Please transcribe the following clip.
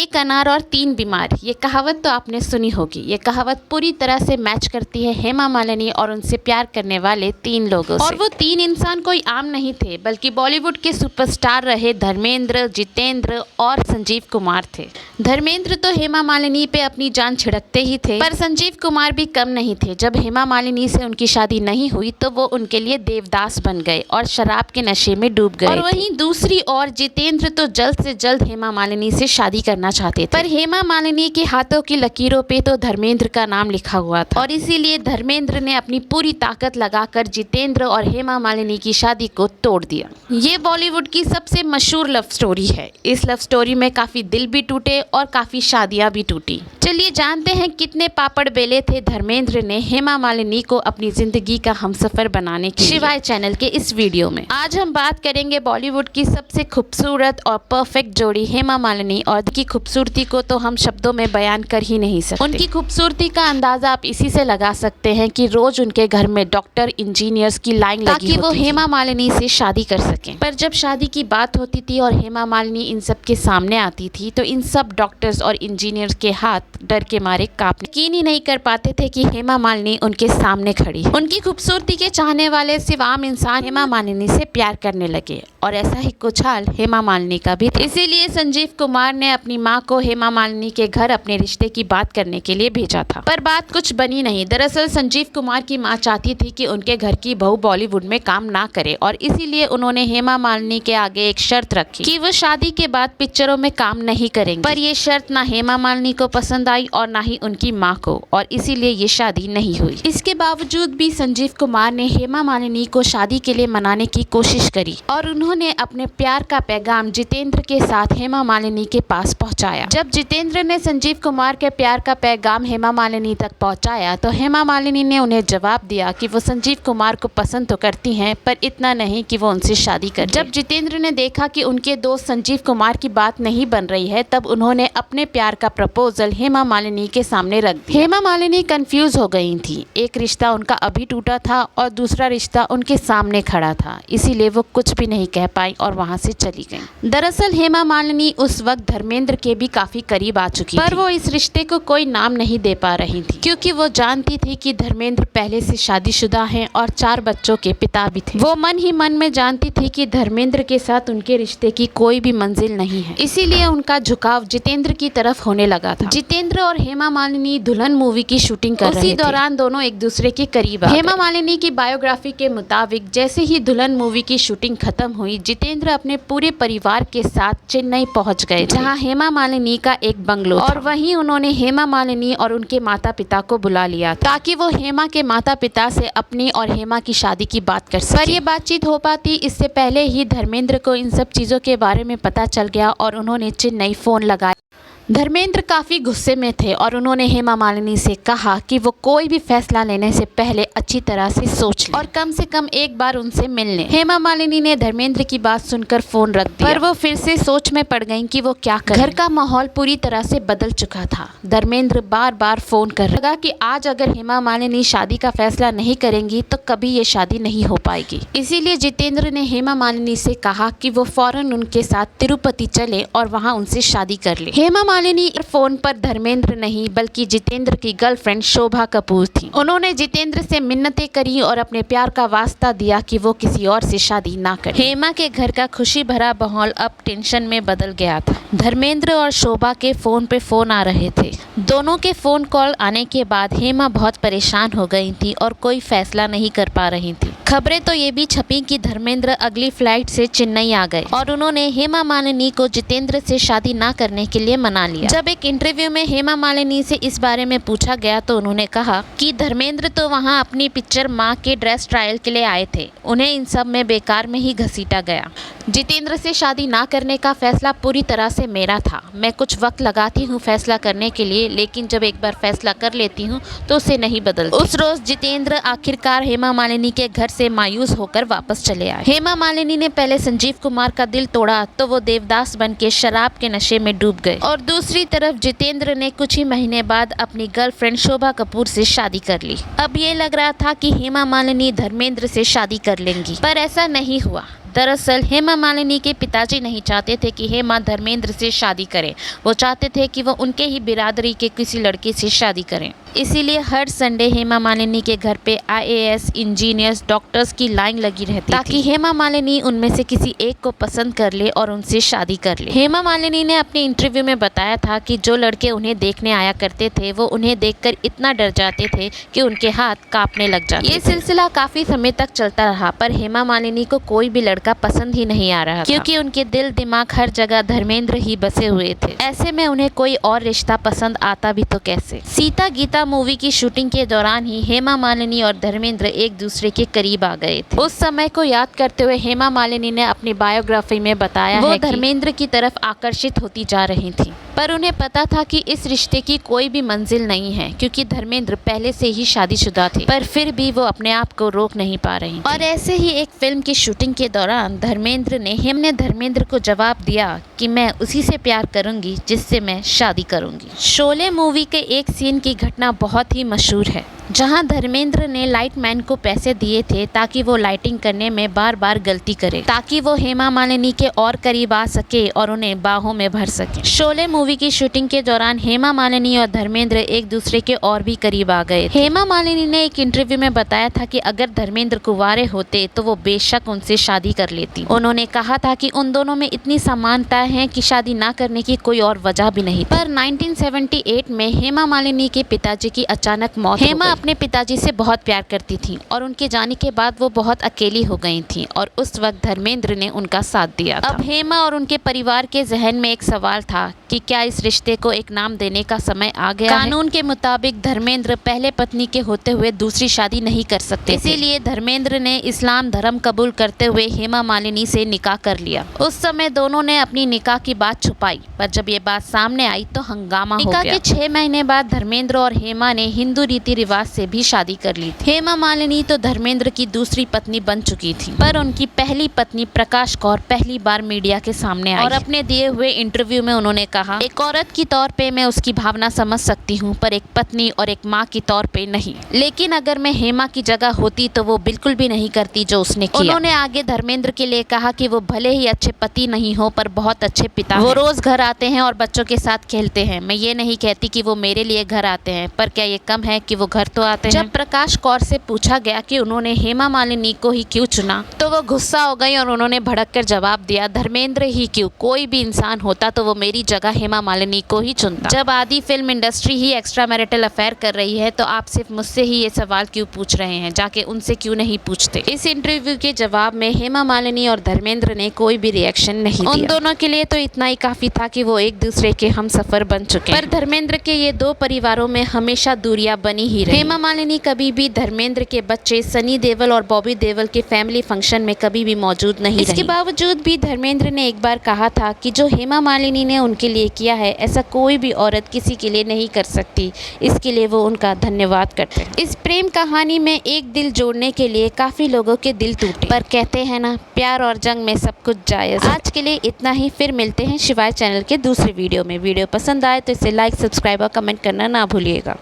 एक अनार और तीन बीमार, ये कहावत तो आपने सुनी होगी। ये कहावत पूरी तरह से मैच करती है हेमा मालिनी और उनसे प्यार करने वाले तीन लोगों से। और वो तीन इंसान कोई आम नहीं थे, बल्कि बॉलीवुड के सुपरस्टार रहे धर्मेंद्र, जितेंद्र और संजीव कुमार थे। धर्मेंद्र तो हेमा मालिनी पे अपनी जान छिड़कते ही थे, पर संजीव कुमार भी कम नहीं थे। जब हेमा मालिनी से उनकी शादी नहीं हुई तो वो उनके लिए देवदास बन गए और शराब के नशे में डूब गए। और वहीं दूसरी ओर जितेंद्र तो जल्द से जल्द हेमा मालिनी से शादी करना चाहते थे, पर हेमा मालिनी के हाथों की लकीरों पे तो धर्मेंद्र का नाम लिखा हुआ था और इसीलिए धर्मेंद्र ने अपनी पूरी ताकत लगाकर जितेंद्र और हेमा मालिनी की शादी को तोड़ दिया। ये बॉलीवुड की सबसे मशहूर लव स्टोरी है। इस लव स्टोरी में काफी दिल भी टूटे और काफी शादियां भी टूटी। चलिए जानते हैं कितने पापड़ बेले थे धर्मेंद्र ने हेमा मालिनी को अपनी जिंदगी का हमसफर बनाने के शिवाय चैनल के इस वीडियो में। आज हम बात करेंगे बॉलीवुड की सबसे खूबसूरत और परफेक्ट जोड़ी हेमा मालिनी और की खूबसूरती को तो हम शब्दों में बयान कर ही नहीं सकते। उनकी खूबसूरती का अंदाजा आप इसी से लगा सकते हैं कि रोज उनके घर में डॉक्टर, इंजीनियर्स की लाइन लगी ताकि वो हेमा मालिनी से शादी कर सकें। पर जब शादी की बात होती थी और हेमा मालिनी इन सब के सामने आती थी तो इन सब डॉक्टर्स और इंजीनियर्स के हाथ डर के मारे कांपने, यकीन ही नहीं कर पाते थे कि हेमा मालिनी उनके सामने खड़ी है। उनकी खूबसूरती के चाहने वाले सिर्फ आम इंसान हेमा मालिनी से प्यार करने लगे और ऐसा ही कुछ हाल हेमा मालिनी का भी था। इसीलिए संजीव कुमार ने अपनी मां को हेमा मालिनी के घर अपने रिश्ते की बात करने के लिए भेजा था, पर बात कुछ बनी नहीं। दरअसल संजीव कुमार की मां चाहती थी कि उनके घर की बहू बॉलीवुड में काम ना करे और इसीलिए उन्होंने हेमा मालिनी के आगे एक शर्त रखी कि वो शादी के बाद पिक्चरों में काम नहीं करेंगे। पर ये शर्त ना हेमा मालिनी को पसंद आई और ना ही उनकी माँ को, और इसीलिए ये शादी नहीं हुई। इसके बावजूद भी संजीव कुमार ने हेमा मालिनी को शादी के लिए मनाने की कोशिश करी और उन्होंने अपने प्यार का पैगाम जितेंद्र के साथ हेमा मालिनी के पास पहुंचाया। जब जितेंद्र ने संजीव कुमार के प्यार का पैगाम हेमा मालिनी तक पहुंचाया तो हेमा मालिनी ने उन्हें जवाब दिया कि वो संजीव कुमार को पसंद तो करती हैं, पर इतना नहीं कि वो उनसे शादी कर। जब जितेंद्र ने देखा कि उनके दोस्त संजीव कुमार की बात नहीं बन रही है, तब उन्होंने अपने प्यार का प्रपोजल हेमा मालिनी के सामने रख दिया। हेमा मालिनी कंफ्यूज हो गई थी। एक रिश्ता उनका अभी टूटा था और दूसरा रिश्ता उनके सामने खड़ा था, इसीलिए वो कुछ भी नहीं कह पाई और वहाँ से चली गई। दरअसल हेमा मालिनी उस वक्त धर्मेंद्र के भी काफी करीब आ चुकी पर वो इस रिश्ते को कोई नाम नहीं दे पा रही थी, क्योंकि वो जानती थी कि धर्मेंद्र पहले से शादीशुदा हैं और 4 बच्चों के पिता भी थे। वो मन ही मन में जानती थी कि धर्मेंद्र के साथ उनके रिश्ते की कोई भी मंजिल नहीं है, इसीलिए उनका झुकाव जितेंद्र की तरफ होने लगा था। जितेंद्र और हेमा मालिनी दुल्हन मूवी की शूटिंग कर रहे थे। उसी दौरान दोनों एक दूसरे के करीब आ गए। हेमा मालिनी की बायोग्राफी के मुताबिक जैसे ही दुल्हन मूवी की शूटिंग खत्म हुई, जितेंद्र अपने पूरे परिवार के साथ चेन्नई पहुंच गए, जहां हेमा मालिनी का एक बंगलो था। और वहीं उन्होंने हेमा मालिनी और उनके माता पिता को बुला लिया ताकि वो हेमा के माता पिता से अपनी और हेमा की शादी की बात कर सके। पर ये बातचीत हो पाती इससे पहले ही धर्मेंद्र को इन सब चीजों के बारे में पता चल गया और उन्होंने चेन्नई फोन लगाया। धर्मेंद्र काफ़ी गुस्से में थे और उन्होंने हेमा मालिनी से कहा कि वो कोई भी फैसला लेने से पहले अच्छी तरह से सोच ले और कम से कम एक बार उनसे मिल ले। हेमा मालिनी ने धर्मेंद्र की बात सुनकर फोन रख दिया, पर वो फिर से सोच में पड़ गईं कि वो क्या करें। घर का माहौल पूरी तरह से बदल चुका था। धर्मेंद्र बार बार फोन कर लगा कि आज अगर हेमा मालिनी शादी का फैसला नहीं करेंगी तो कभी ये शादी नहीं हो पाएगी। इसीलिए जितेंद्र ने हेमा मालिनी से कहा कि वो फौरन उनके साथ तिरुपति चले और वहाँ उनसे शादी कर ले। हेमा मालिनी फोन पर धर्मेंद्र नहीं बल्कि जितेंद्र की गर्लफ्रेंड शोभा कपूर थी। उन्होंने जितेंद्र से मिन्नतें करी और अपने प्यार का वास्ता दिया कि वो किसी और से शादी ना करे। हेमा के घर का खुशी भरा माहौल अब टेंशन में बदल गया था। धर्मेंद्र और शोभा के फोन पे फोन आ रहे थे। दोनों के फोन कॉल आने के बाद हेमा बहुत परेशान हो गई थी और कोई फैसला नहीं कर पा रही थी। खबरें तो ये भी छपी कि धर्मेंद्र अगली फ्लाइट से चेन्नई आ गए और उन्होंने हेमा मालिनी को जितेंद्र से शादी ना करने के लिए मना लिया। जब एक इंटरव्यू में हेमा मालिनी से इस बारे में पूछा गया तो उन्होंने कहा कि धर्मेंद्र तो वहां अपनी पिक्चर माँ के ड्रेस ट्रायल के लिए आए थे, उन्हें इन सब में बेकार में ही घसीटा गया। जितेंद्र से शादी ना करने का फैसला पूरी तरह से मेरा था। मैं कुछ वक्त लगाती हूँ फैसला करने के लिए, लेकिन जब एक बार फैसला कर लेती हूँ तो उसे नहीं बदलती। उस रोज जितेंद्र आखिरकार हेमा मालिनी के घर से मायूस होकर वापस चले आए। हेमा मालिनी ने पहले संजीव कुमार का दिल तोड़ा तो वो देवदास बन के शराब के नशे में डूब गए, और दूसरी तरफ जितेंद्र ने कुछ ही महीने बाद अपनी गर्लफ्रेंड शोभा कपूर से शादी कर ली। अब ये लग रहा था कि हेमा मालिनी धर्मेंद्र से शादी कर लेंगी, पर ऐसा नहीं हुआ। दरअसल हेमा मालिनी के पिताजी नहीं चाहते थे कि हेमा धर्मेंद्र से शादी करे। वो चाहते थे कि वो उनके ही बिरादरी के किसी लड़के से शादी करें। इसीलिए हर संडे हेमा मालिनी के घर पे IAS इंजीनियर्स डॉक्टर्स की लाइन लगी रहती ताकि हेमा मालिनी उनमें से किसी एक को पसंद कर ले और उनसे शादी कर ले। हेमा मालिनी ने अपने इंटरव्यू में बताया था कि जो लड़के उन्हें देखने आया करते थे वो उन्हें देखकर इतना डर जाते थे कि उनके हाथ कांपने लग जाते। ये सिलसिला काफी समय तक चलता रहा, पर हेमा मालिनी को कोई भी लड़का पसंद ही नहीं आ रहा क्योंकि उनके दिल दिमाग हर जगह धर्मेंद्र ही बसे हुए थे। ऐसे में उन्हें कोई और रिश्ता पसंद आता भी तो कैसे। सीता गीता मूवी की शूटिंग के दौरान ही हेमा मालिनी और धर्मेंद्र एक दूसरे के करीब आ गए थे। उस समय को याद करते हुए हेमा मालिनी ने अपनी बायोग्राफी में बताया वो धर्मेंद्र की तरफ आकर्षित होती जा रही थी, पर उन्हें पता था कि इस रिश्ते की कोई भी मंजिल नहीं है क्योंकि धर्मेंद्र पहले से ही शादीशुदा थे, पर फिर भी वो अपने आप को रोक नहीं पा रही। और ऐसे ही एक फिल्म की शूटिंग के दौरान धर्मेंद्र को जवाब दिया कि मैं उसी से प्यार करूंगी जिससे मैं शादी करूंगी। शोले मूवी के एक सीन की घटना बहुत ही मशहूर है जहां धर्मेंद्र ने लाइटमैन को पैसे दिए थे ताकि वो लाइटिंग करने में बार बार गलती करे ताकि वो हेमा मालिनी के और करीब आ सके और उन्हें बाहों में भर सके। शोले मूवी की शूटिंग के दौरान हेमा मालिनी और धर्मेंद्र एक दूसरे के और भी करीब आ गए। हेमा मालिनी ने एक इंटरव्यू में बताया था कि अगर धर्मेंद्र कुंवारे होते तो वो बेशक उनसे शादी कर लेती। उन्होंने कहा था कि उन दोनों में इतनी समानता है कि शादी ना करने की कोई और वजह भी नहीं। पर 1978 में हेमा मालिनी के पिताजी की अचानक मौत हो गई। अपने पिताजी से बहुत प्यार करती थी और उनके जाने के बाद वो बहुत अकेली हो गई थी और उस वक्त धर्मेंद्र ने उनका साथ दिया था। अब हेमा और उनके परिवार के जहन में एक सवाल था कि क्या इस रिश्ते को एक नाम देने का समय आ गया है? कानून के मुताबिक धर्मेंद्र पहले पत्नी के होते हुए दूसरी शादी नहीं कर सकते, इसीलिए धर्मेंद्र ने इस्लाम धर्म कबूल करते हुए हेमा मालिनी से निकाह कर लिया। उस समय दोनों ने अपनी निकाह की बात छुपाई, पर जब ये बात सामने आई तो हंगामा हो गया। निकाह के 6 महीने बाद धर्मेंद्र और हेमा ने हिंदू रीति रिवाज से भी शादी कर ली थी। हेमा मालिनी तो धर्मेंद्र की दूसरी पत्नी बन चुकी थी, पर उनकी पहली पत्नी प्रकाश कौर पहली बार मीडिया के सामने आई और अपने दिए हुए इंटरव्यू में उन्होंने कहा, एक औरत की तौर पे मैं उसकी भावना समझ सकती हूँ, पर एक पत्नी और एक माँ की तौर पे नहीं। लेकिन अगर मैं हेमा की जगह होती तो वो बिल्कुल भी नहीं करती जो उसने किया। उन्होंने आगे धर्मेंद्र के लिए कहा कि वो भले ही अच्छे पति नहीं हो पर बहुत अच्छे पिता वो रोज घर आते हैं और बच्चों के साथ खेलते हैं। मैं ये नहीं कहती कि वो मेरे लिए घर आते हैं, पर क्या ये कम है कि वो घर तो आते हैं। जब प्रकाश कौर से पूछा गया कि उन्होंने हेमा मालिनी को ही क्यों चुना तो वो गुस्सा हो गई और उन्होंने भड़क कर जवाब दिया, धर्मेंद्र ही क्यों, कोई भी इंसान होता तो वो मेरी जगह हेमा मालिनी को ही चुनता। जब आदि फिल्म इंडस्ट्री ही एक्स्ट्रा मैरिटल अफेयर कर रही है तो आप सिर्फ मुझसे ही ये सवाल क्यों पूछ रहे हैं, जाके उनसे क्यों नहीं पूछते। इस इंटरव्यू के जवाब में हेमा मालिनी और धर्मेंद्र ने कोई भी रिएक्शन नहीं दिया। उन दोनों के लिए तो इतना ही काफी था कि वो एक दूसरे के हमसफर बन चुके। पर धर्मेंद्र के ये दो परिवारों में हमेशा दूरियां बनी ही रही। हेमा मालिनी कभी भी धर्मेंद्र के बच्चे सनी देओल और बॉबी देओल के फैमिली फंक्शन में कभी भी मौजूद नहीं रही। इसके बावजूद भी धर्मेंद्र ने एक बार कहा था कि जो हेमा मालिनी ने उनके लिए किया है ऐसा कोई भी औरत किसी के लिए नहीं कर सकती, इसके लिए वो उनका धन्यवाद करते हैं। इस प्रेम कहानी में एक दिल जोड़ने के लिए काफी लोगों के दिल टूटे, पर कहते हैं ना, प्यार और जंग में सब कुछ जायज। आज के लिए इतना ही, फिर मिलते हैं शिवाय चैनल के दूसरे वीडियो में। वीडियो पसंद आए तो इसे लाइक, सब्सक्राइब और कमेंट करना ना भूलिएगा।